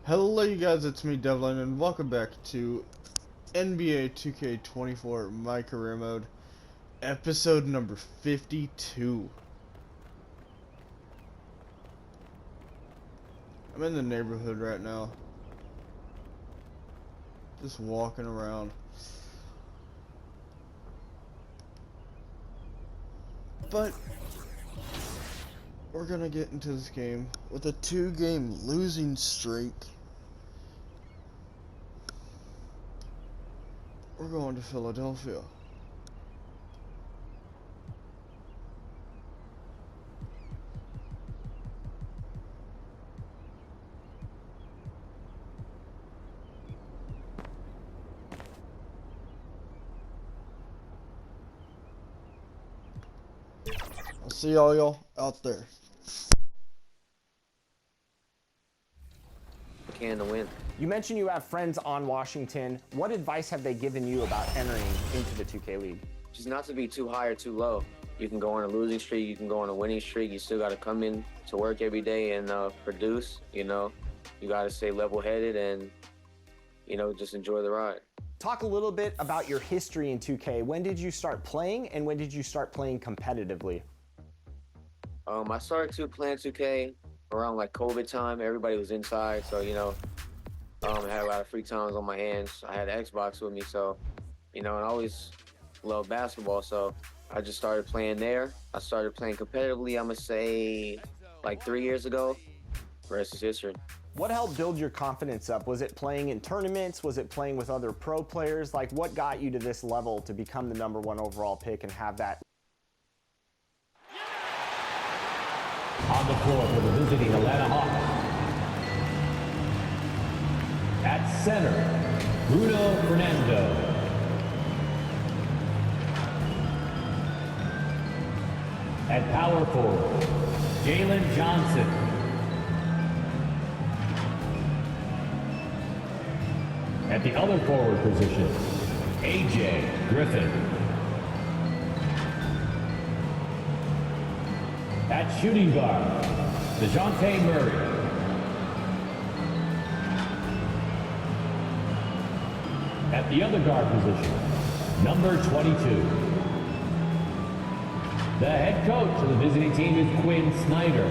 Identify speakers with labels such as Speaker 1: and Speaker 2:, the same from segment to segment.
Speaker 1: Hello you guys, it's me Devlin and welcome back to NBA 2K24 My Career Mode, episode number 52. I'm in the neighborhood right now, just walking around. But we're gonna get into this game with a 2-game losing streak. We're going to Philadelphia. I'll see all y'all out there.
Speaker 2: Can to win.
Speaker 3: You mentioned you have friends on Washington. What advice have they given you about entering into the 2K League?
Speaker 2: Just not to be too high or too low. You can go on a losing streak, you can go on a winning streak. You still got to come in to work every day and produce. You got to stay level-headed and, just enjoy the ride.
Speaker 3: Talk a little bit about your history in 2K. When did you start playing and when did you start playing competitively?
Speaker 2: I started playing 2K around like COVID time. Everybody was inside, so I had a lot of free times on my hands. I had an Xbox with me, so and I always loved basketball, so I just started playing there. I started playing competitively, I'm gonna say like 3 years ago. The rest is history.
Speaker 3: What helped build your confidence up? Was it playing in tournaments? Was it playing with other pro players? Like, what got you to this level to become the #1 overall pick and have that?
Speaker 4: On the floor for the visiting Atlanta Hawks. At center, Bruno Fernando. At power forward, Jalen Johnson. At the other forward position, AJ Griffin. At shooting guard, DeJounte Murray. At the other guard position, number 22. The head coach of the visiting team is Quinn Snyder.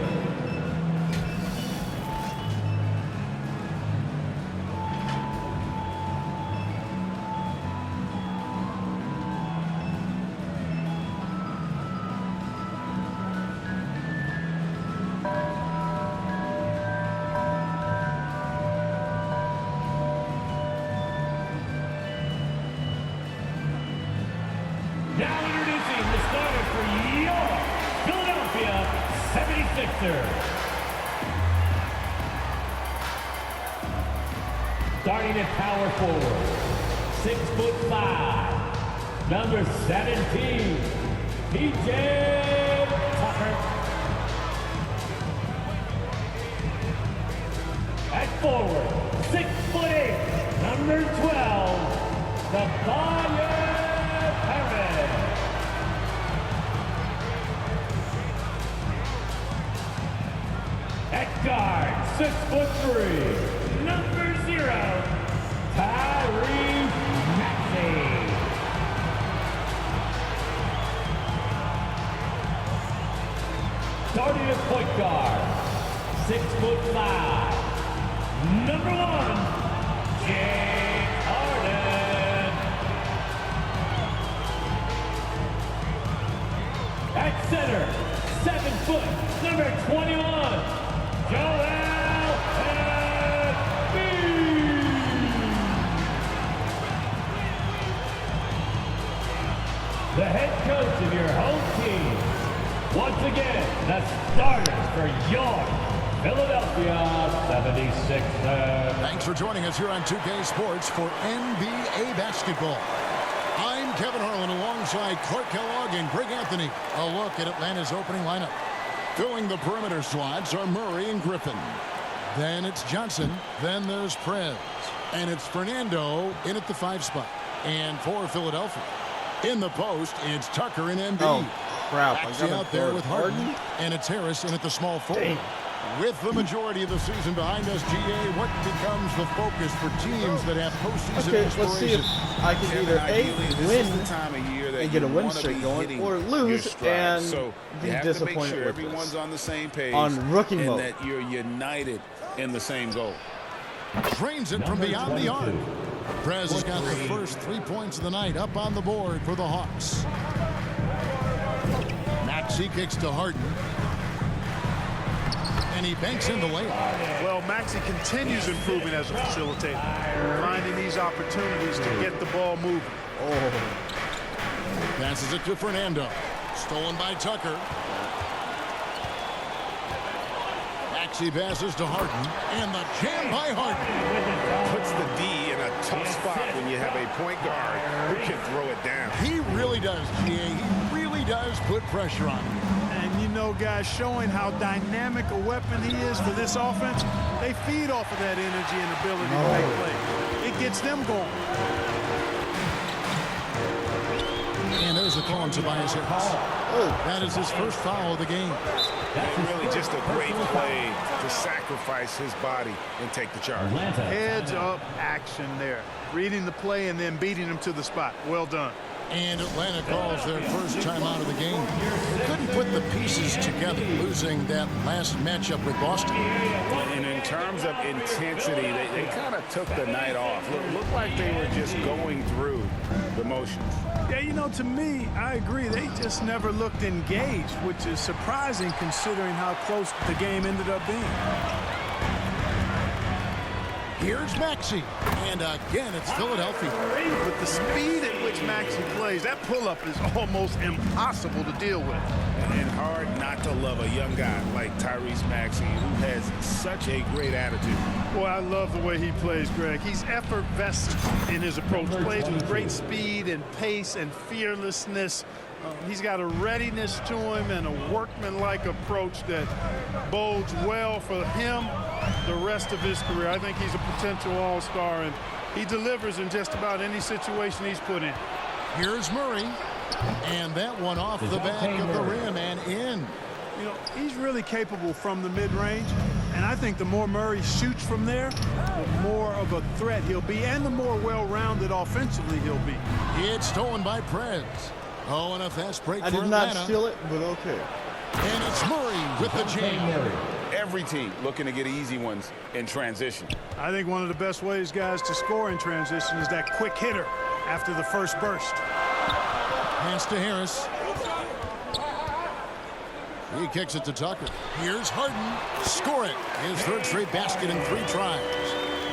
Speaker 4: Now introducing the starter for your Philadelphia 76ers. Starting at power forward, 6'5", number 17, PJ Tucker. At forward, 6'8", number 12, the Fire. At guard, 6'3", number 0, Tyrese Maxey. Starting at point guard, 6'5", number 1, James Harden. At center, 7 foot, number 21, Joel Embiid. The head coach of your home team. Once again, the starters for your Philadelphia 76ers.
Speaker 5: Thanks for joining us here on 2K Sports for NBA basketball. I'm Kevin Harlan alongside Clark Kellogg and Greg Anthony. A look at Atlanta's opening lineup. Filling the perimeter slots are Murray and Griffin. Then it's Johnson. Then there's Prez. And it's Fernando in at the 5 spot. And for Philadelphia, in the post, it's Tucker and Embiid.
Speaker 1: Oh, crap.
Speaker 5: Actually out there with Harden. And it's Harris in at the small forward. With the majority of the season behind us, GA, what becomes the focus for teams that have postseason
Speaker 1: Okay, let's see if
Speaker 5: aspirations?
Speaker 1: I can either A, win and get a win streak going,
Speaker 6: hitting
Speaker 1: or
Speaker 6: your
Speaker 1: lose
Speaker 6: stride.
Speaker 1: and
Speaker 6: So
Speaker 1: be
Speaker 6: you have to make
Speaker 1: disappointed
Speaker 6: sure
Speaker 1: with
Speaker 6: everyone's
Speaker 1: this.
Speaker 6: on the same page
Speaker 1: On rookie
Speaker 6: and
Speaker 1: mode.
Speaker 6: that you're united in the same goal.
Speaker 5: Drains it from
Speaker 4: Number
Speaker 5: beyond the arc.
Speaker 4: 22.
Speaker 5: Prez has got the first 3 points of the night up on the board for the Hawks. Maxey kicks to Harden. And he banks in the layup.
Speaker 7: Well, Maxey continues improving as a facilitator, finding these opportunities to get the ball moving.
Speaker 5: Passes it to Fernando. Stolen by Tucker. Maxey passes to Harden. And the jam by Harden.
Speaker 6: Puts the D in a tough spot when you have a point guard who can throw it down.
Speaker 5: He really does, GA. He really does put pressure on him.
Speaker 7: And you know, guys, showing how dynamic a weapon he is for this offense, they feed off of that energy and ability to make plays. It gets them going.
Speaker 5: And there's a call on Tobias Harris. That is his first foul of the game.
Speaker 6: And really just a great play to sacrifice his body and take the charge.
Speaker 4: Atlanta.
Speaker 7: Heads up action there. Reading the play and then beating him to the spot. Well done.
Speaker 5: And Atlanta calls their first time out of the game. They couldn't put the pieces together, losing that last matchup with Boston.
Speaker 6: And in terms of intensity, they kind of took the night off. Looked like they were just going through the motions.
Speaker 7: Yeah, you know, to me, I agree. They just never looked engaged, which is surprising considering how close the game ended up being.
Speaker 5: Here's Maxey. And again, it's Philadelphia.
Speaker 7: With the speed at which Maxey plays, that pull-up is almost impossible to deal with.
Speaker 6: And hard not to love a young guy like Tyrese Maxey, who has such a great attitude.
Speaker 7: Boy, I love the way he plays, Greg. He's effervescent in his approach. Plays with great speed and pace and fearlessness. He's got a readiness to him and a workmanlike approach that bodes well for him the rest of his career. I think he's a potential all-star, and he delivers in just about any situation he's put in.
Speaker 5: Here's Murray. And that one off the back of the rim and in.
Speaker 7: You know, he's really capable from the mid-range, and I think the more Murray shoots from there, the more of a threat he'll be, and the more well-rounded offensively he'll be.
Speaker 5: It's stolen by Prez. Oh, and a fast break
Speaker 1: I
Speaker 5: for
Speaker 1: did
Speaker 5: Atlanta.
Speaker 1: not steal it, but okay.
Speaker 5: And it's Murray with the jam.
Speaker 6: Every team looking to get easy ones in transition.
Speaker 7: I think one of the best ways, guys, to score in transition is that quick hitter after the first burst.
Speaker 5: Pass to Harris. He kicks it to Tucker. Here's Harden. Score it. His third straight basket in 3 tries.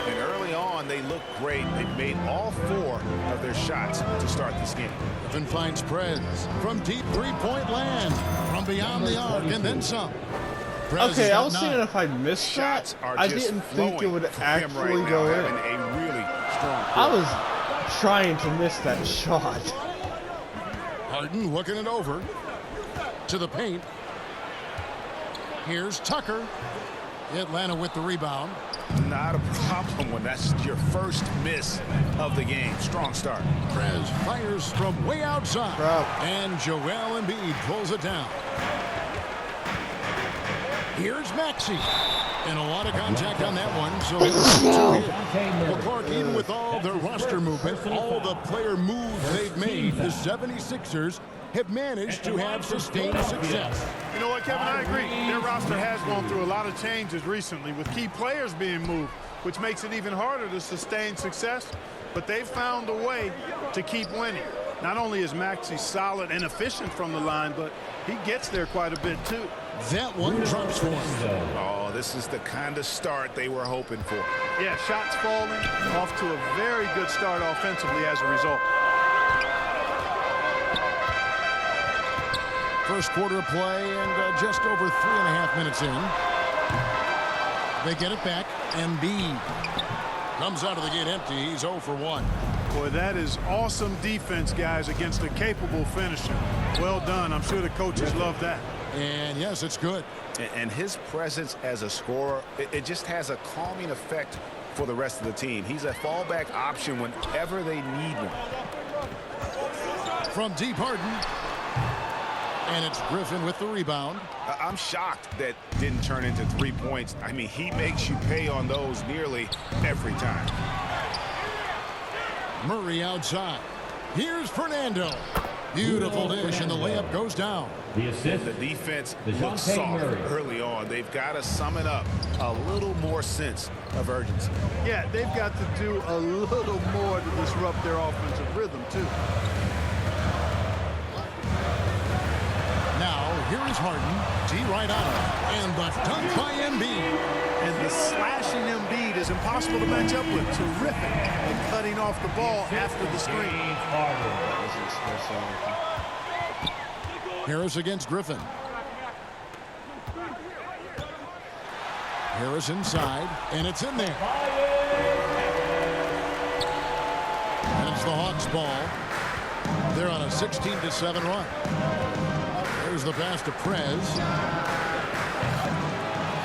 Speaker 6: And early on, they looked great. They made all 4 of their shots to start this game.
Speaker 5: Griffin finds Prez from deep 3-point land. From beyond the arc and then some. Prez
Speaker 1: Okay,
Speaker 5: has
Speaker 1: I
Speaker 5: got
Speaker 1: was
Speaker 5: 9.
Speaker 1: seeing if I missed
Speaker 6: Shots
Speaker 1: that.
Speaker 6: are
Speaker 1: I
Speaker 6: just
Speaker 1: didn't think it
Speaker 6: flowing
Speaker 1: would
Speaker 6: for him
Speaker 1: actually
Speaker 6: right
Speaker 1: go
Speaker 6: now,
Speaker 1: in.
Speaker 6: having a really strong
Speaker 1: I was trying to miss that shot.
Speaker 5: Harden looking it over to the paint. Here's Tucker. Atlanta with the rebound.
Speaker 6: Not a problem when that's your first miss of the game. Strong start.
Speaker 5: Prez fires from way outside.
Speaker 1: Crap.
Speaker 5: And Joel Embiid pulls it down. Here's Maxey. And a lot of contact on that one. So well, Clark, even with all their roster movement, all the player moves they've made, the 76ers have managed to have sustained success.
Speaker 7: You know what, Kevin? I agree. Their roster has gone through a lot of changes recently with key players being moved, which makes it even harder to sustain success. But they've found a way to keep winning. Not only is Maxey solid and efficient from the line, but he gets there quite a bit, too.
Speaker 5: That one drops for him.
Speaker 6: Oh, this is the kind of start they were hoping for.
Speaker 7: Yeah, shots falling, off to a very good start offensively as a result.
Speaker 5: First quarter of play and just over 3.5 minutes in. They get it back. Embiid comes out of the gate empty. He's 0 for 1.
Speaker 7: Boy, that is awesome defense, guys, against a capable finisher. Well done. I'm sure the coaches love that.
Speaker 5: And yes, it's good.
Speaker 6: And his presence as a scorer, it just has a calming effect for the rest of the team. He's a fallback option whenever they need one.
Speaker 5: From deep, Harden. And it's Griffin with the rebound.
Speaker 6: I'm shocked that didn't turn into 3 points. I mean, he makes you pay on those nearly every time.
Speaker 5: Murray outside. Here's Fernando. Beautiful dish, and the layup goes down.
Speaker 4: The assist.
Speaker 6: The defense
Speaker 4: DeJounte
Speaker 6: looks soft
Speaker 4: Murray.
Speaker 6: early on. They've got to sum it up. A little more sense of urgency.
Speaker 7: Yeah, they've got to do a little more to disrupt their offensive rhythm, too.
Speaker 5: Now, here is Harden. D right on him. And the dunk by Embiid.
Speaker 7: And the slashing Embiid is impossible to match up with. Terrific at cutting off the ball after the screen.
Speaker 5: Harris against Griffin. Harris inside, and it's in there. And it's the Hawks ball. They're on a 16-7 run. There's the pass to Prez.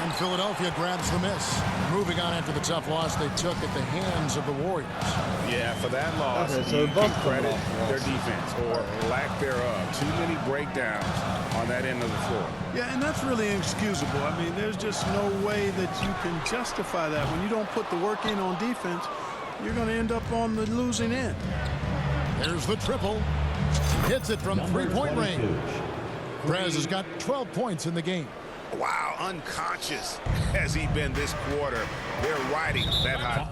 Speaker 5: And Philadelphia grabs the miss. Moving on after the tough loss they took at the hands of the Warriors.
Speaker 6: Yeah, for that loss,
Speaker 1: Okay, so
Speaker 6: you
Speaker 1: both
Speaker 6: can credit
Speaker 1: come off
Speaker 6: their
Speaker 1: loss.
Speaker 6: defense or lack thereof. Too many breakdowns on that end of the floor.
Speaker 7: Yeah, and that's really inexcusable. I mean, there's just no way that you can justify that. When you don't put the work in on defense, you're going to end up on the losing end.
Speaker 5: There's the triple. Hits it from three-point range. Prez has got 12 points in the game.
Speaker 6: Wow, unconscious has he been this quarter. They're riding that hot.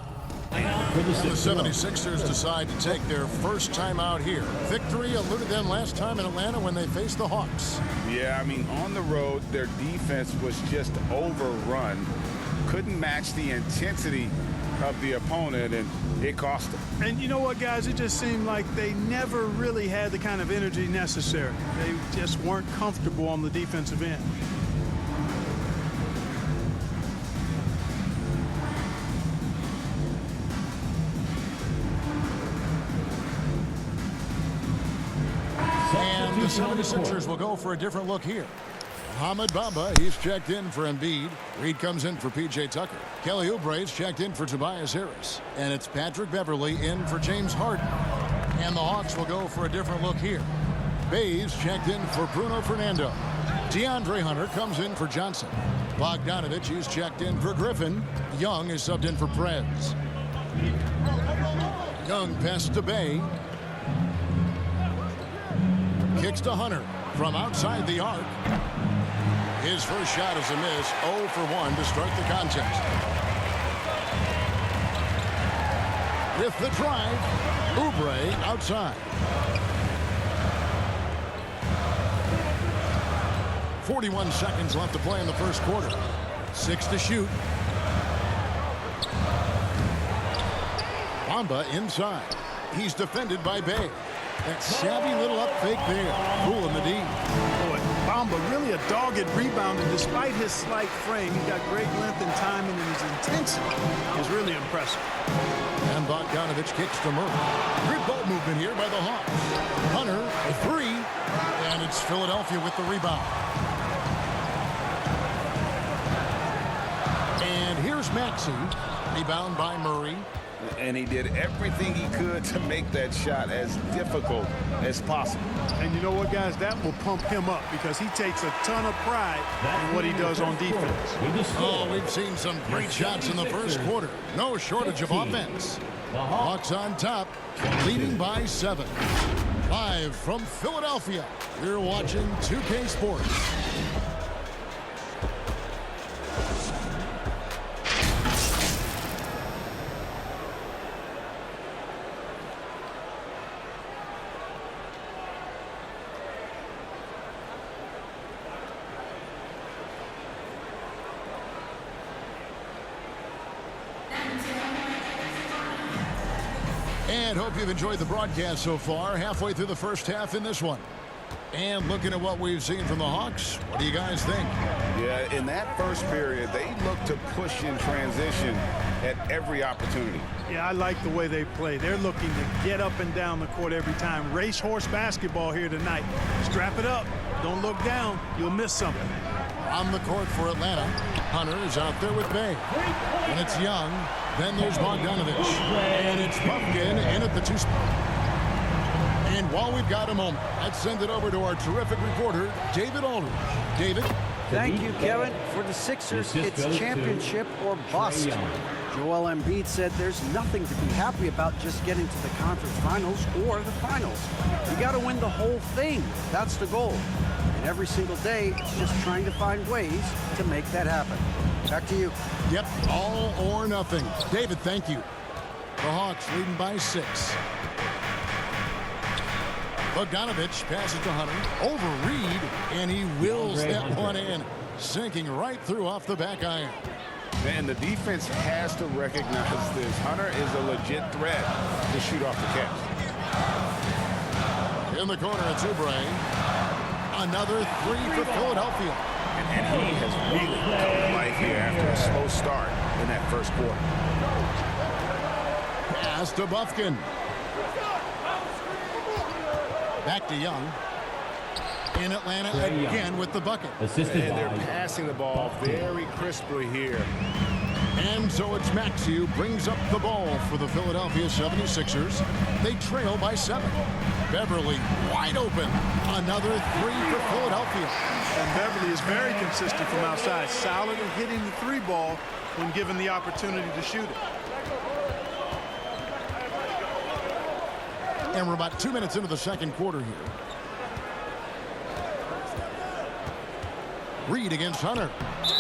Speaker 5: The 76ers decide to take their first time out here. Victory eluded them last time in Atlanta when they faced the Hawks.
Speaker 6: Yeah, I mean, on the road, their defense was just overrun. Couldn't match the intensity of the opponent, and it cost them.
Speaker 7: And you know what, guys? It just seemed like they never really had the kind of energy necessary. They just weren't comfortable on the defensive end.
Speaker 5: And the 76ers will go for a different look here. Mohamed Bamba, he's checked in for Embiid. Reed comes in for P.J. Tucker. Kelly Oubre's checked in for Tobias Harris. And it's Patrick Beverly in for James Harden. And the Hawks will go for a different look here. Bays checked in for Bruno Fernando. DeAndre Hunter comes in for Johnson. Bogdanovich is checked in for Griffin. Young is subbed in for Prez. Young passes to Bay. Kicks to Hunter from outside the arc. His first shot is a miss. 0 for 1 to start the contest. With the drive, Oubre outside. 41 seconds left to play in the first quarter. 6 to shoot. Bamba inside. He's defended by Bay. That savvy little up fake there. Fooling the D.
Speaker 7: Boy, Bamba really a dogged rebounder despite his slight frame. He's got great length and timing, and his intensity is really impressive.
Speaker 5: And Bogdanovich kicks to Murray. Good ball movement here by the Hawks. Hunter, a three. And it's Philadelphia with the rebound. And here's Maxey. Rebound by Murray.
Speaker 6: And he did everything he could to make that shot as difficult as possible.
Speaker 7: And you know what, guys? That will pump him up because he takes a ton of pride in what he does on defense.
Speaker 5: Oh, we've seen some great shots in the first quarter. No shortage of offense. Hawks on top, leading by 7. Live from Philadelphia, you're watching 2K Sports. And hope you've enjoyed the broadcast so far. Halfway through the first half in this one. And looking at what we've seen from the Hawks, what do you guys think?
Speaker 6: Yeah, in that first period, they looked to push in transition at every opportunity.
Speaker 7: Yeah, I like the way they play. They're looking to get up and down the court every time. Racehorse basketball here tonight. Strap it up. Don't look down. You'll miss something.
Speaker 5: On the court for Atlanta, Hunter is out there with Bay. And it's Young. Then there's Bogdanovich. And it's Pumpkin in at the 2 spot. And while we've got a moment, let's send it over to our terrific reporter, David Aldridge. David?
Speaker 8: Thank you, Kevin. For the Sixers, it's championship or bust. Joel Embiid said there's nothing to be happy about just getting to the conference finals or the finals. You got to win the whole thing. That's the goal. And every single day, it's just trying to find ways to make that happen. Back to you.
Speaker 5: Yep, all or nothing. David, thank you. The Hawks leading by 6. Bogdanovich passes to Hunter. Over Reed, and he wills that one in. Sinking right through off the back iron.
Speaker 6: Man, the defense has to recognize this. Hunter is a legit threat to shoot off the catch.
Speaker 5: In the corner, it's Oubre. Another 3 for Philadelphia.
Speaker 6: And he has really come to life here after a slow start in that first quarter.
Speaker 5: Pass to Bufkin. Back to Young. In Atlanta again with the bucket.
Speaker 6: And they're passing the ball very crisply here.
Speaker 5: And so it's Maxey who brings up the ball for the Philadelphia 76ers. They trail by 7. Beverly wide open. Another 3 for Philadelphia.
Speaker 7: And Beverly is very consistent from outside. Solid at hitting the 3 ball when given the opportunity to shoot it.
Speaker 5: And we're about 2 minutes into the second quarter here. Reed against Hunter.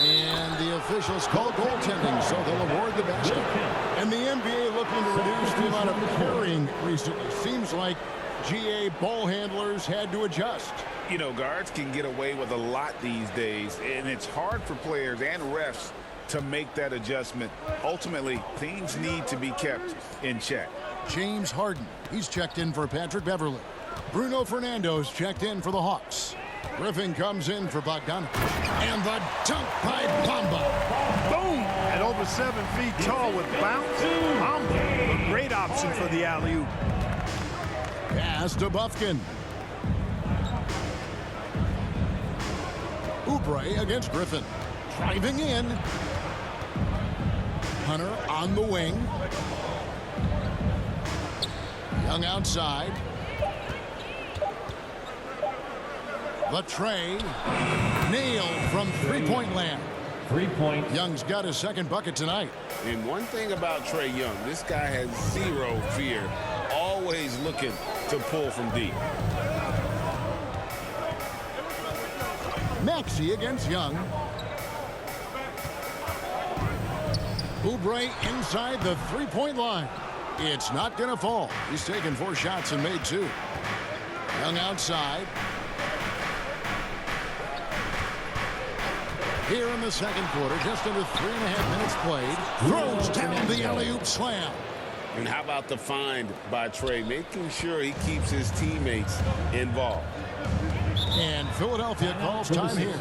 Speaker 5: And the officials call goaltending, so they'll award the basket. And the NBA looking to reduce the amount of carrying recently. Seems like GA ball handlers had to adjust.
Speaker 6: You know, guards can get away with a lot these days, and it's hard for players and refs to make that adjustment. Ultimately, things need to be kept in check.
Speaker 5: James Harden, he's checked in for Patrick Beverly. Bruno Fernando's checked in for the Hawks. Griffin comes in for Bogdanovich. And the dunk by Bamba.
Speaker 7: Boom! At over 7 feet tall with bounce. Bamba, a great option for the alley-oop.
Speaker 5: Pass to Bufkin. Oubre against Griffin. Driving in. Hunter on the wing. Young outside. Latrey nailed from three-point land.
Speaker 4: 3 points.
Speaker 5: Young's got his second bucket tonight.
Speaker 6: And one thing about Trae Young, this guy has zero fear. Always looking to pull from deep.
Speaker 5: Maxey against Young. Oubre inside the three-point line. It's not going to fall. He's taken 4 shots and made 2. Young outside. Here in the second quarter, just under 3.5 minutes played. Throws down the alley-oop slam.
Speaker 6: And how about the find by Trae, making sure he keeps his teammates involved.
Speaker 5: And Philadelphia calls time here.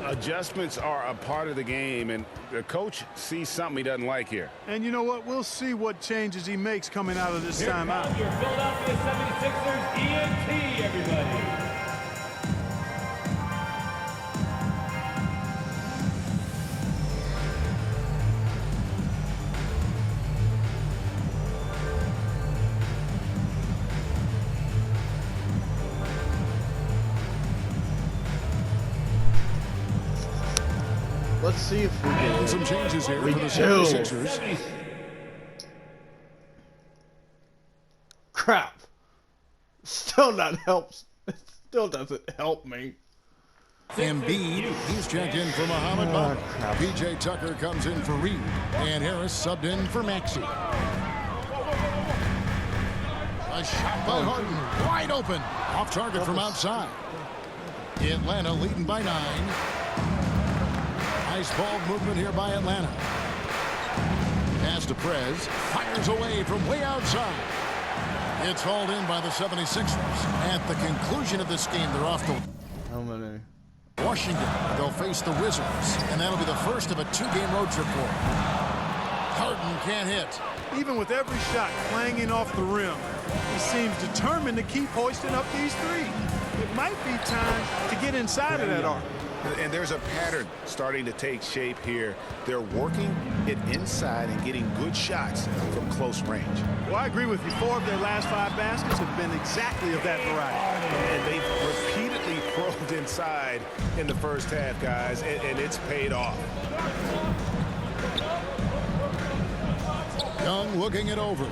Speaker 6: Adjustments are a part of the game, and the coach sees something he doesn't like here.
Speaker 7: And you know what? We'll see what changes he makes coming out of this
Speaker 4: Here
Speaker 7: timeout.
Speaker 4: comes your Philadelphia 76ers ENT, everybody.
Speaker 1: Let's see if we
Speaker 5: And
Speaker 1: can.
Speaker 5: some changes here
Speaker 1: We
Speaker 5: for the
Speaker 1: do.
Speaker 5: 76ers.
Speaker 1: Crap. Still not helps. It still doesn't help me.
Speaker 5: Embiid, he's checked in for Muhammad
Speaker 1: Oh,
Speaker 5: Butler.
Speaker 1: crap.
Speaker 5: PJ Tucker comes in for Reed. And Harris subbed in for Maxey. A shot by Harden. Wide open. Off target from outside. Atlanta leading by 9. Nice ball movement here by Atlanta. Pass to Prez. Fires away from way outside. It's hauled in by the 76ers. At the conclusion of this game, they're off to
Speaker 1: How many?
Speaker 5: Washington. They'll face the Wizards. And that'll be the first of a 2-game road trip for them. Harden can't hit.
Speaker 7: Even with every shot clanging off the rim, he seems determined to keep hoisting up these threes. It might be time to get inside of that arc.
Speaker 6: And there's a pattern starting to take shape here. They're working it inside and getting good shots from close range.
Speaker 7: Well, I agree with you. 4 of their last 5 baskets have been exactly of that variety.
Speaker 6: And they've repeatedly probed inside in the first half, guys, and it's paid off.
Speaker 5: Young looking it over.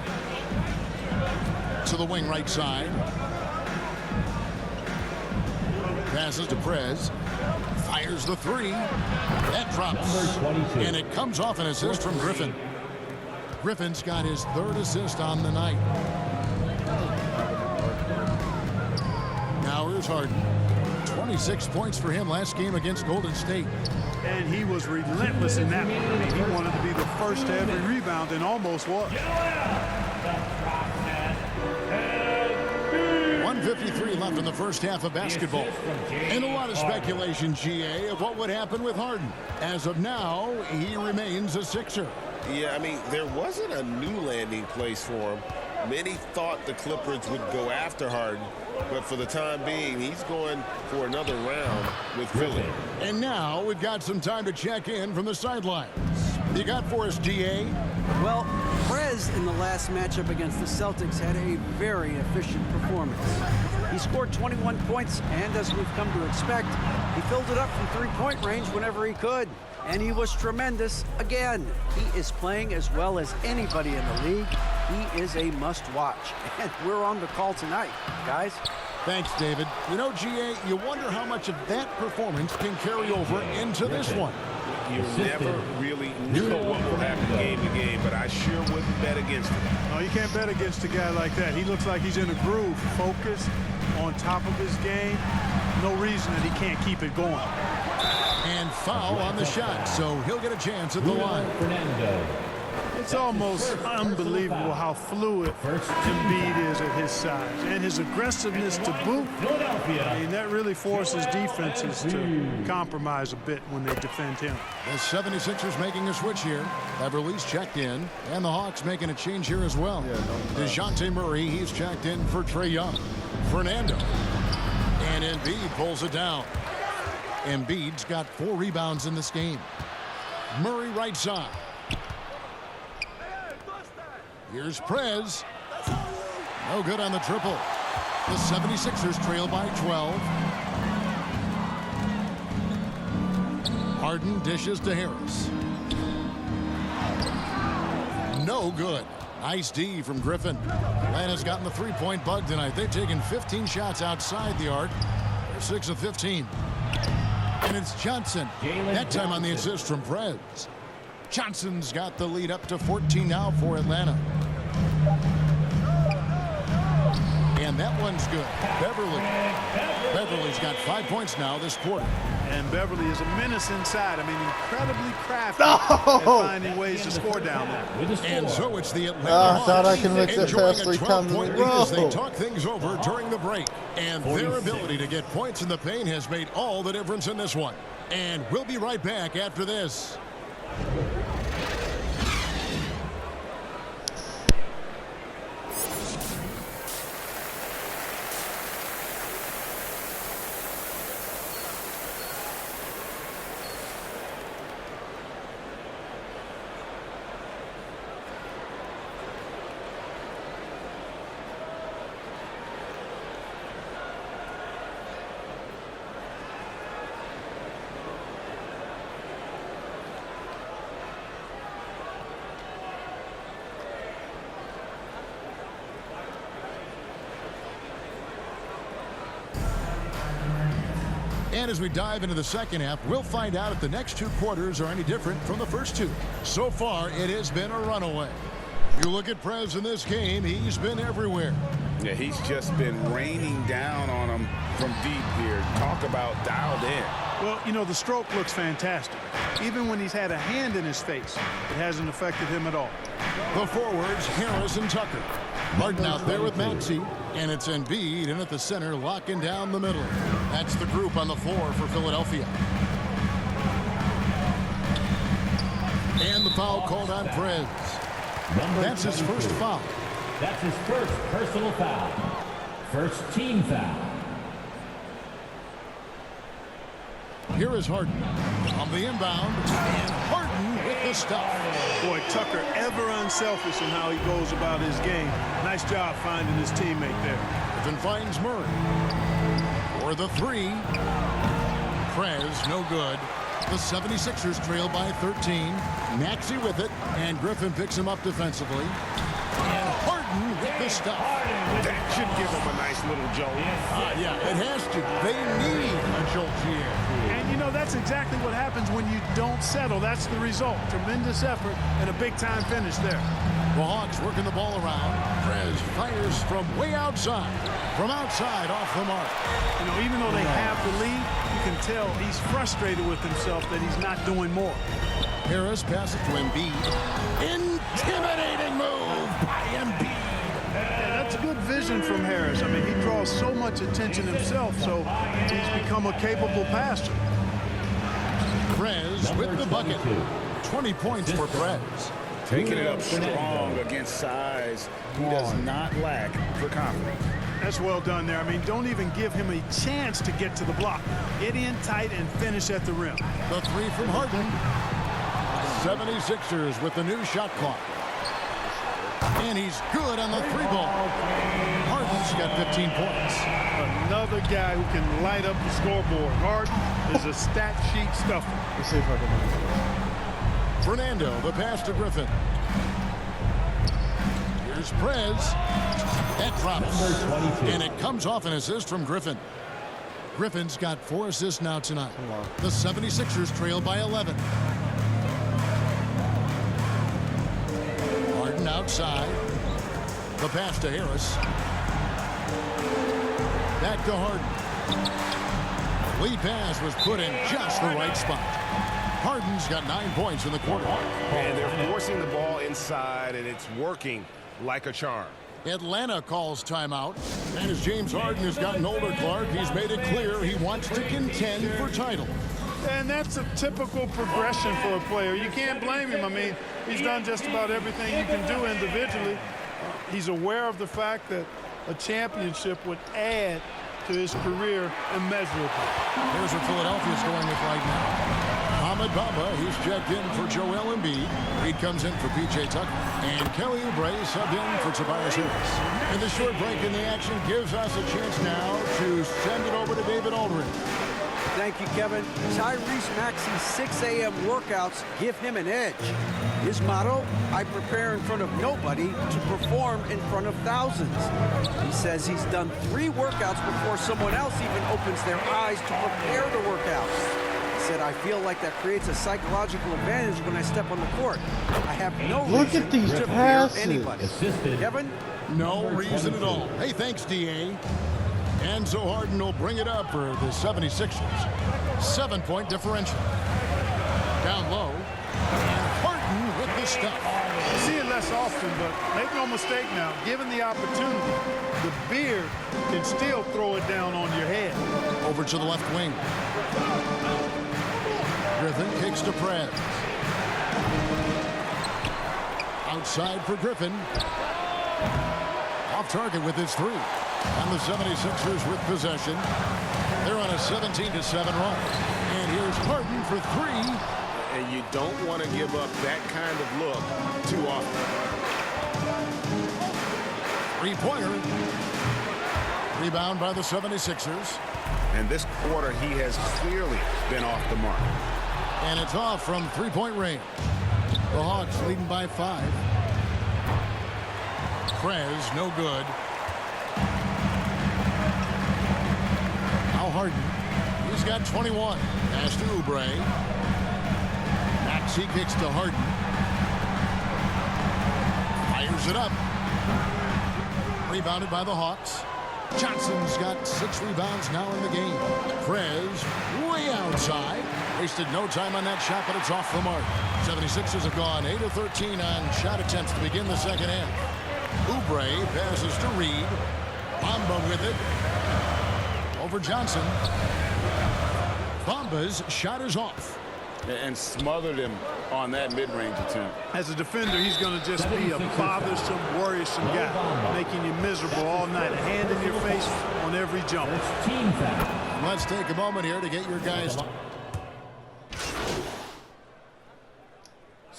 Speaker 5: To the wing right side. Passes to Prez. Fires the 3. That drops. And it comes off an assist from Griffin. Griffin's got his 3rd assist on the night. Now here's Harden. 26 points for him last game against Golden State.
Speaker 7: And he was relentless in that one. He wanted to be the first to every rebound and almost was.
Speaker 5: 1:53 left in the first half of basketball. And a lot of speculation, GA, of what would happen with Harden. As of now, he remains a Sixer.
Speaker 9: Yeah, I mean, there wasn't a new landing place for him. Many thought the Clippers would go after Harden, but for the time being, he's going for another round with Philly.
Speaker 5: And now we've got some time to check in from the sidelines. You got for us, GA?
Speaker 8: Well, Prez in the last matchup against the Celtics had a very efficient performance. He scored 21 points, and as we've come to expect, he filled it up from 3-point range whenever he could. And he was tremendous again. He is playing as well as anybody in the league. He is a must-watch. And we're on the call tonight, guys.
Speaker 5: Thanks, David. You know, GA, you wonder how much of that performance can carry over into this one.
Speaker 6: You never really know what will happen game to game, but I sure wouldn't bet against him.
Speaker 7: No, you can't bet against a guy like that. He looks like he's in a groove, focused, on top of his game. No reason that he can't keep it going.
Speaker 5: And foul on the shot, so he'll get a chance at the line.
Speaker 7: It's almost unbelievable how fluid Embiid is at his size and his aggressiveness to boot. I mean, that really forces defenses to compromise a bit when they defend him.
Speaker 5: The 76ers making a switch here. Beverly's checked in, and the Hawks making a change here as well. DeJounte Murray, he's checked in for Trae Young. Fernando. And Embiid pulls it down. Embiid's got 4 rebounds in this game. Murray right side. Here's Prez. No good on the triple. The 76ers trail by 12. Harden dishes to Harris. No good. Nice D from Griffin. Atlanta's gotten the 3-point bug tonight. They've taken 15 shots outside the arc. They're 6 of 15. And it's Johnson. That time on the assist from Prez. Johnson's got the lead up to 14 now for Atlanta. And that one's good. Beverly's got 5 points now this quarter.
Speaker 7: And Beverly is a menace inside. I mean, incredibly crafty at finding ways to score down there.
Speaker 5: And so it's the Atlanta Hawks.
Speaker 1: I thought I can make that pass 3 times in a row.
Speaker 5: As they talk things over during the break. And their ability to get points in the paint has made all the difference in this one. And we'll be right back after this. And as we dive into the second half, we'll find out if the next 2 quarters are any different from the first 2. So far, it has been a runaway. You look at Prez in this game, he's been everywhere.
Speaker 6: Yeah, he's just been raining down on him from deep here. Talk about dialed in.
Speaker 7: Well, you know, the stroke looks fantastic. Even when he's had a hand in his face, it hasn't affected him at all.
Speaker 5: The forwards, Harris and Tucker. Harden out there with Maxey, and it's Embiid in at the center, locking down the middle. That's the group on the floor for Philadelphia. And the foul called on Prez. That's his first foul.
Speaker 4: That's his first personal foul. First team foul.
Speaker 5: Here is Harden on the inbound, and Harden with the stuff.
Speaker 7: Boy, Tucker ever unselfish in how he goes about his game. Nice job finding his teammate there.
Speaker 5: Griffin finds Murray for the three. Prez, no good. The 76ers trail by 13. Maxey with it, and Griffin picks him up defensively. And Harden with the stuff.
Speaker 9: That should give him a nice little jolt.
Speaker 5: Yeah, it has to. They need a jolt here.
Speaker 7: And, you know, that's exactly what happens when you don't settle. That's the result. Tremendous effort and a big-time finish there.
Speaker 5: The Hawks working the ball around. Prez fires from way outside. From outside, off the mark.
Speaker 7: You know, even though they have the lead, you can tell he's frustrated with himself that he's not doing more.
Speaker 5: Harris passes to Embiid. Intimidating move by Embiid.
Speaker 7: Yeah, that's good vision from Harris. I mean, he draws so much attention himself, so he's become a capable passer.
Speaker 5: Prez with the bucket. 20 points for Prez.
Speaker 6: Taking it up strong against size. He does not lack for confidence.
Speaker 7: That's well done there. I mean, don't even give him a chance to get to the block. Get in tight and finish at the rim.
Speaker 5: The three from Harden. 76ers with the new shot clock. And he's good on the three ball. Harden's got 15 points.
Speaker 7: Another guy who can light up the scoreboard. Harden is a stat sheet stuffer.
Speaker 1: Let's see if I can.
Speaker 5: Fernando, the pass to Griffin. Here's Prez. That drops. And it comes off an assist from Griffin. Griffin's got 4 assists now tonight. The 76ers trail by 11. Harden outside. The pass to Harris. Back to Harden. Lead pass was put in just the right spot. Harden's got 9 points in the quarter.
Speaker 9: And they're forcing the ball inside, and it's working like a charm.
Speaker 5: Atlanta calls timeout. And as James Harden has gotten older, Clark, he's made it clear he wants to contend for title.
Speaker 7: And that's a typical progression for a player. You can't blame him. I mean, he's done just about everything you can do individually. He's aware of the fact that a championship would add to his career immeasurably.
Speaker 5: Here's what Philadelphia's going with right now. Ahmed Bamba, he's checked in for Joel Embiid. Reed comes in for P.J. Tucker. And Kelly Oubre subbed in for Tobias Harris. And the short break in the action gives us a chance now to send it over to David Aldridge.
Speaker 8: Thank you, Kevin. Tyrese Maxey's 6 a.m. workouts give him an edge. His motto, I prepare in front of nobody to perform in front of thousands. He says he's done 3 workouts before someone else even opens their eyes to prepare the workouts. He said, I feel like that creates a psychological advantage when I step on the court. I have no reason to fear anybody. Kevin?
Speaker 5: No reason at all. Hey, thanks, D.A. And so Harden will bring it up for the 76ers. 7-point differential. Down low. And Harden with the stuff.
Speaker 7: You see it less often, but make no mistake now, given the opportunity, the beard can still throw it down on your head.
Speaker 5: Over to the left wing. Griffin kicks to Prez. Outside for Griffin. Off target with his 3. And the 76ers with possession. They're on a 17-7 run. And here's Harden for 3.
Speaker 9: And you don't want to give up that kind of look too often.
Speaker 5: 3-pointer. Rebound by the 76ers.
Speaker 6: And this quarter, he has clearly been off the mark.
Speaker 5: And it's off from 3-point range. The Hawks leading by 5. Prez, no good. Now Harden. He's got 21. Pass to Oubre. Maxey kicks to Harden. Fires it up. Rebounded by the Hawks. Johnson's got 6 rebounds now in the game. Prez way outside. Wasted no time on that shot, but it's off the mark. 76ers have gone 8 of 13 on shot attempts to begin the second half. Oubre passes to Reed. Bamba with it. Over Johnson. Bamba's shot is off.
Speaker 6: And smothered him on that mid-range attempt.
Speaker 7: As a defender, he's going to just be a bothersome, worrisome guy, making you miserable all night. A hand in your face on every jump.
Speaker 5: Let's take a moment here to get your guys.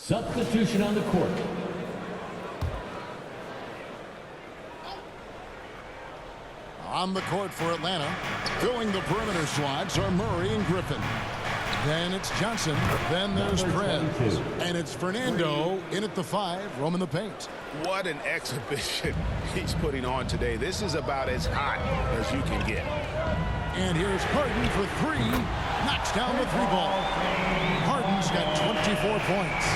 Speaker 4: Substitution on the court.
Speaker 5: On the court for Atlanta, filling the perimeter slots are Murray and Griffin. Then it's Johnson. Then there's Perez. And it's Fernando in at the 5, roaming the paint.
Speaker 6: What an exhibition he's putting on today. This is about as hot as you can get.
Speaker 5: And here's Harden for 3. Knocks down the 3-ball. Harden's got 24 points.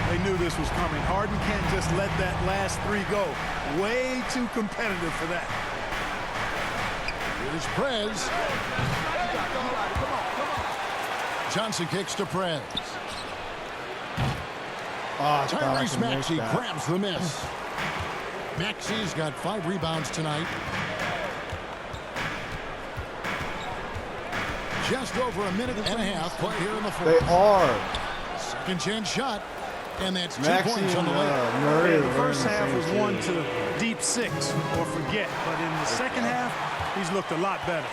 Speaker 7: They knew this was coming. Harden can't just let that last 3 go. Way too competitive for that.
Speaker 5: Here's Perez. Johnson kicks to Perez. Tyrese Maxey grabs the miss. Maxey's got 5 rebounds tonight. Just over a minute and a half played here in the 4th.
Speaker 1: They are.
Speaker 5: Second chance shot. And that's 2
Speaker 1: Maxey
Speaker 5: points on the layup.
Speaker 1: Murray.
Speaker 7: Yeah, the first half was one to deep 6 or forget. But in the second half, he's looked a lot better.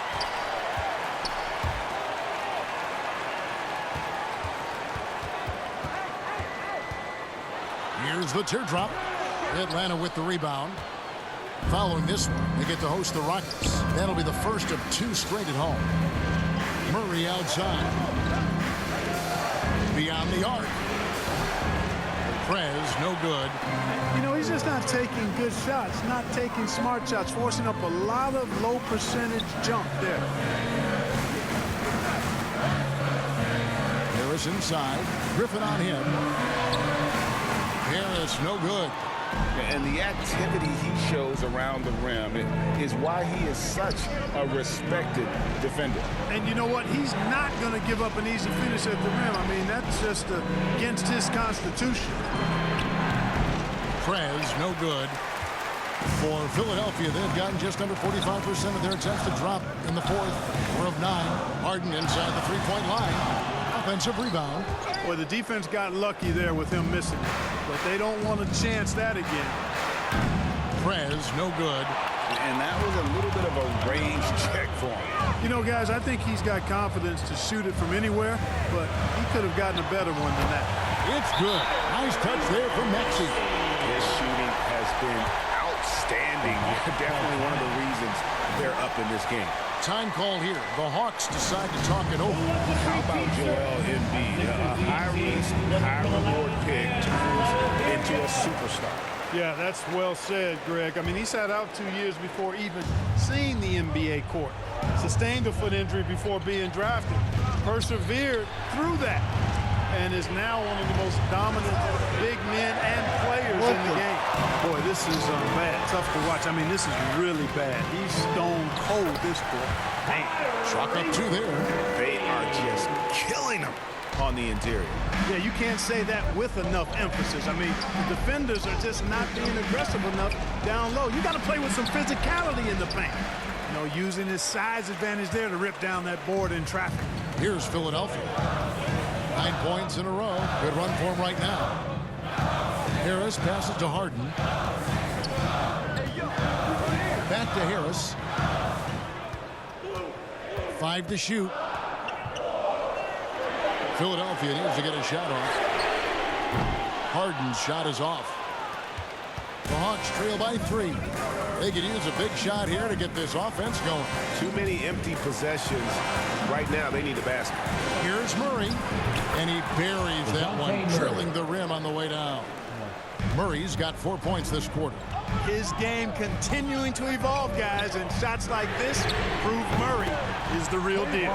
Speaker 5: Here's the teardrop. Atlanta with the rebound. Following this one, they get to host the Rockets. That'll be the first of 2 straight at home. Murray outside. Beyond the arc. Perez, no good.
Speaker 7: You know, he's just not taking good shots, not taking smart shots, forcing up a lot of low percentage jump there.
Speaker 5: Harris inside. Griffin on him. Harris, no good.
Speaker 6: And the activity he shows around the rim is why he is such a respected defender.
Speaker 7: And you know what? He's not going to give up an easy finish at the rim. I mean, that's just against his constitution.
Speaker 5: Perez, no good. For Philadelphia, they've gotten just under 45% of their attempts to drop in the 4th. 4 of 9. Harden inside the 3-point line. Offensive rebound.
Speaker 7: Boy, the defense got lucky there with him missing it, but they don't want to chance that again.
Speaker 5: Perez, no good.
Speaker 6: And that was a little bit of a range check for him.
Speaker 7: You know, guys, I think he's got confidence to shoot it from anywhere, but he could have gotten a better one than that.
Speaker 5: It's good. Nice touch there from Maxey.
Speaker 6: His shooting has been outstanding. Definitely one of the reasons they're up in this game.
Speaker 5: Time call here. The Hawks decide to talk it over.
Speaker 6: How about Joel Embiid, a high-risk, high-reward pick turns into a superstar?
Speaker 7: Yeah, that's well said, Greg. I mean, he sat out 2 years before even seeing the NBA court. Sustained a foot injury before being drafted. Persevered through that. And is now one of the most dominant big men and players in the game. Boy, this is bad. Tough to watch. I mean, this is really bad. He's stone cold this quarter. Man.
Speaker 5: Chalk up 2 there.
Speaker 6: They are just killing him on the interior.
Speaker 7: Yeah, you can't say that with enough emphasis. I mean, the defenders are just not being aggressive enough down low. You got to play with some physicality in the paint. You know, using his size advantage there to rip down that board in traffic.
Speaker 5: Here's Philadelphia. 9 points in a row. Good run for him right now. Harris passes to Harden. Back to Harris. 5 to shoot. Philadelphia needs to get a shot off. Harden's shot is off. The Hawks trail by 3. They could use a big shot here to get this offense going.
Speaker 6: Too many empty possessions. Right now, they need a basket.
Speaker 5: Here's Murray, and he buries that one, drilling the rim on the way down. Murray's got 4 points this quarter.
Speaker 7: His game continuing to evolve, guys, and shots like this prove Murray is the real deal.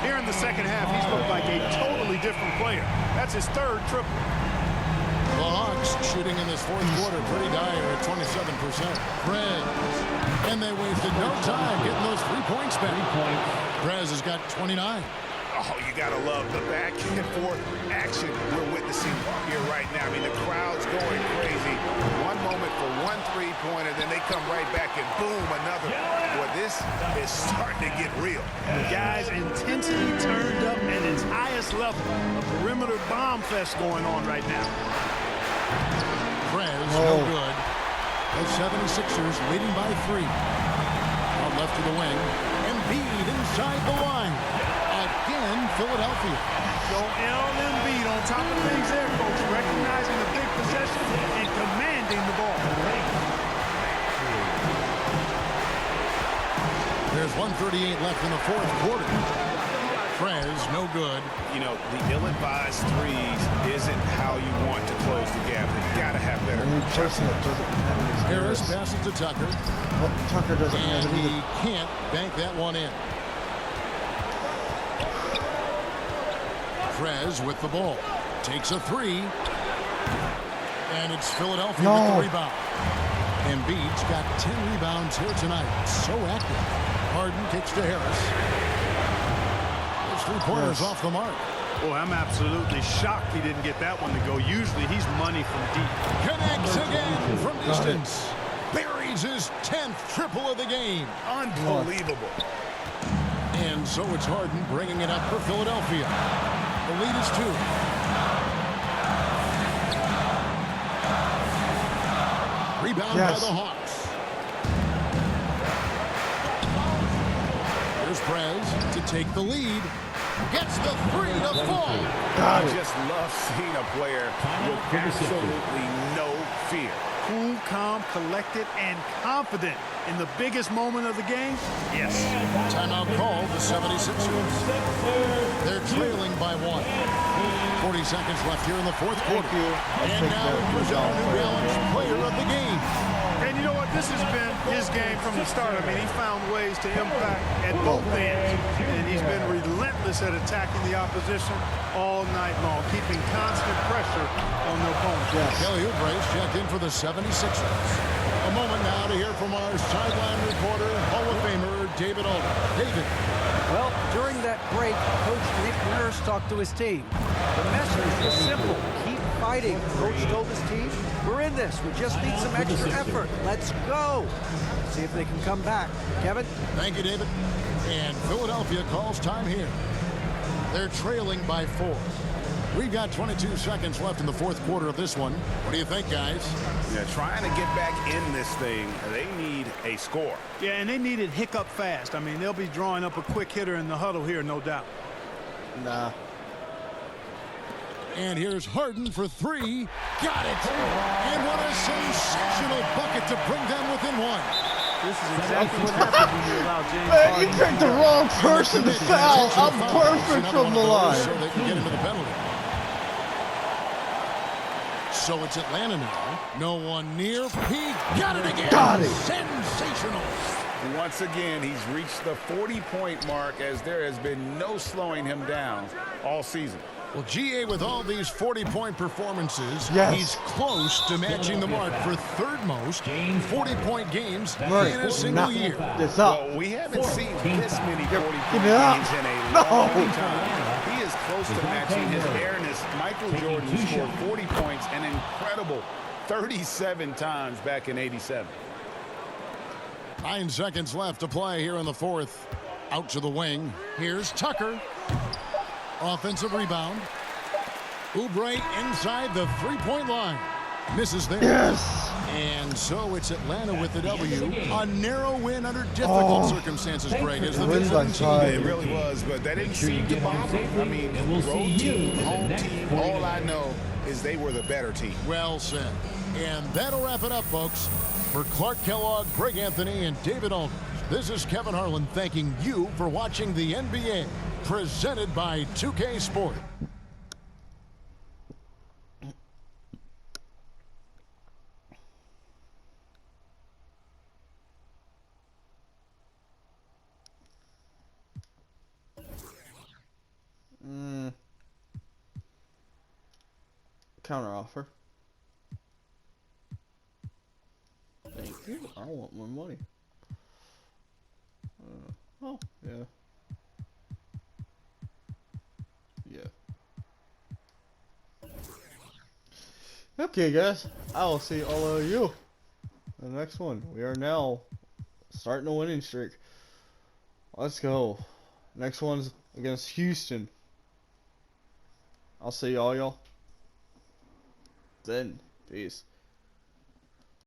Speaker 7: Here in the second half, he's looked like a totally different player. That's his 3rd triple.
Speaker 5: The Hawks shooting in this 4th quarter pretty dire at 27%. Perez. And they wasted no time getting those 3 points back. Perez has got 29.
Speaker 6: Oh, you got to love the back and forth action we're witnessing here right now. I mean, the crowd's going crazy. One moment for one 3-pointer, then they come right back and boom, another. Boy, this is starting to get real.
Speaker 7: Guys, intensity turned up at its highest level. A perimeter bomb fest going on right now.
Speaker 5: Perez, no good. The 76ers leading by 3. Out left to the wing. Embiid inside the line. Again, Philadelphia.
Speaker 7: go. Embiid on top of things there, folks. Recognizing the big possession and commanding the ball.
Speaker 5: There's 1:38 left in the fourth quarter. Prez, no good.
Speaker 6: You know, the ill-advised threes isn't how you want to close the gap. You got to have better.
Speaker 1: Only person that doesn't have it is
Speaker 5: Harris passes to Tucker.
Speaker 1: Well, Tucker doesn't have
Speaker 5: And
Speaker 1: it
Speaker 5: he
Speaker 1: either.
Speaker 5: can't bank that one in. Prez with the ball. Takes a three. And it's Philadelphia with the rebound. Embiid's got 10 rebounds here tonight. So active. Harden kicks to Harris. Those 3 pointers off the mark.
Speaker 7: Boy, I'm absolutely shocked he didn't get that one to go. Usually he's money from deep.
Speaker 5: Connects again from distance. Buries his 10th triple of the game.
Speaker 6: Unbelievable.
Speaker 5: And so it's Harden bringing it up for Philadelphia. The lead is 2. Rebound by the Hawks. Here's Prez to take the lead. Gets the 3 to fall.
Speaker 6: I just love seeing a player with absolutely no fear.
Speaker 7: Cool, calm, collected, and confident in the biggest moment of the game. Yes.
Speaker 5: Timeout called the 76ers. They're trailing by 1. 40 seconds left here in the fourth quarter. And now here's our New Balance player of the game.
Speaker 7: And you know what? This has been his game from the start. I mean, he found ways to impact at both ends. And he's been relentless at attacking the opposition all night long, keeping constant pressure on the opponent.
Speaker 5: Kelly Oubre checked in for the 76ers. A moment now to hear from our sideline reporter, Hall of Famer David Aldridge. David.
Speaker 8: Well, during that break, Coach Nick Nurse talked to his team. The message was simple. Keep fighting. Coach told his team, we're in this. We just need some extra effort. Let's go. See if they can come back. Kevin?
Speaker 5: Thank you, David. And Philadelphia calls time here. They're trailing by 4. We've got 22 seconds left in the fourth quarter of this one. What do you think, guys?
Speaker 6: Yeah, trying to get back in this thing, they need a score.
Speaker 7: Yeah, and they need it hiccup fast. I mean, they'll be drawing up a quick hitter in the huddle here, no doubt.
Speaker 1: Nah.
Speaker 5: And here's Harden for 3. Got it. And what a sensational bucket to bring them within 1.
Speaker 7: This is exactly what happens when you allow James
Speaker 1: Man,
Speaker 7: Harden.
Speaker 1: you picked the wrong person to foul. I'm perfect from the line.
Speaker 5: So they can get into the penalty. So it's Atlanta now. No one near. He got it again.
Speaker 1: Got it.
Speaker 5: Sensational.
Speaker 6: Once again, he's reached the 40-point mark as there has been no slowing him down all season.
Speaker 5: Well, GA, with all these 40-point performances,
Speaker 1: Yes.
Speaker 5: he's close to matching the mark for third most 40-point games
Speaker 1: Murray,
Speaker 5: in a single year.
Speaker 1: This up.
Speaker 6: Well, we haven't seen this many 40-point
Speaker 1: Give it up.
Speaker 6: games in a
Speaker 1: No.
Speaker 6: long time. He is close to matching his airness. Michael Jordan scored 40 points an incredible 37 times back in '87.
Speaker 5: 9 seconds left to play here in the fourth. Out to the wing. Here's Tucker. Offensive rebound. Oubre inside the three-point line. Misses there.
Speaker 1: Yes.
Speaker 5: And so it's Atlanta with the W. A narrow win under difficult circumstances, Greg, as the
Speaker 1: Win by
Speaker 5: visiting team.
Speaker 1: 5.
Speaker 6: It really was, but that didn't seem to bother him. I mean, road team, home team, all I know is they were the better team.
Speaker 5: Well said. And that'll wrap it up, folks. For Clark Kellogg, Greg Anthony, and David Aldridge, this is Kevin Harlan thanking you for watching the NBA, presented by 2K Sport.
Speaker 1: Counter offer. Thank you. I want my money. Oh, yeah. Yeah. Okay, guys. I will see all of you in the next one. We are now starting a winning streak. Let's go. Next one's against Houston. I'll see all y'all then. Peace.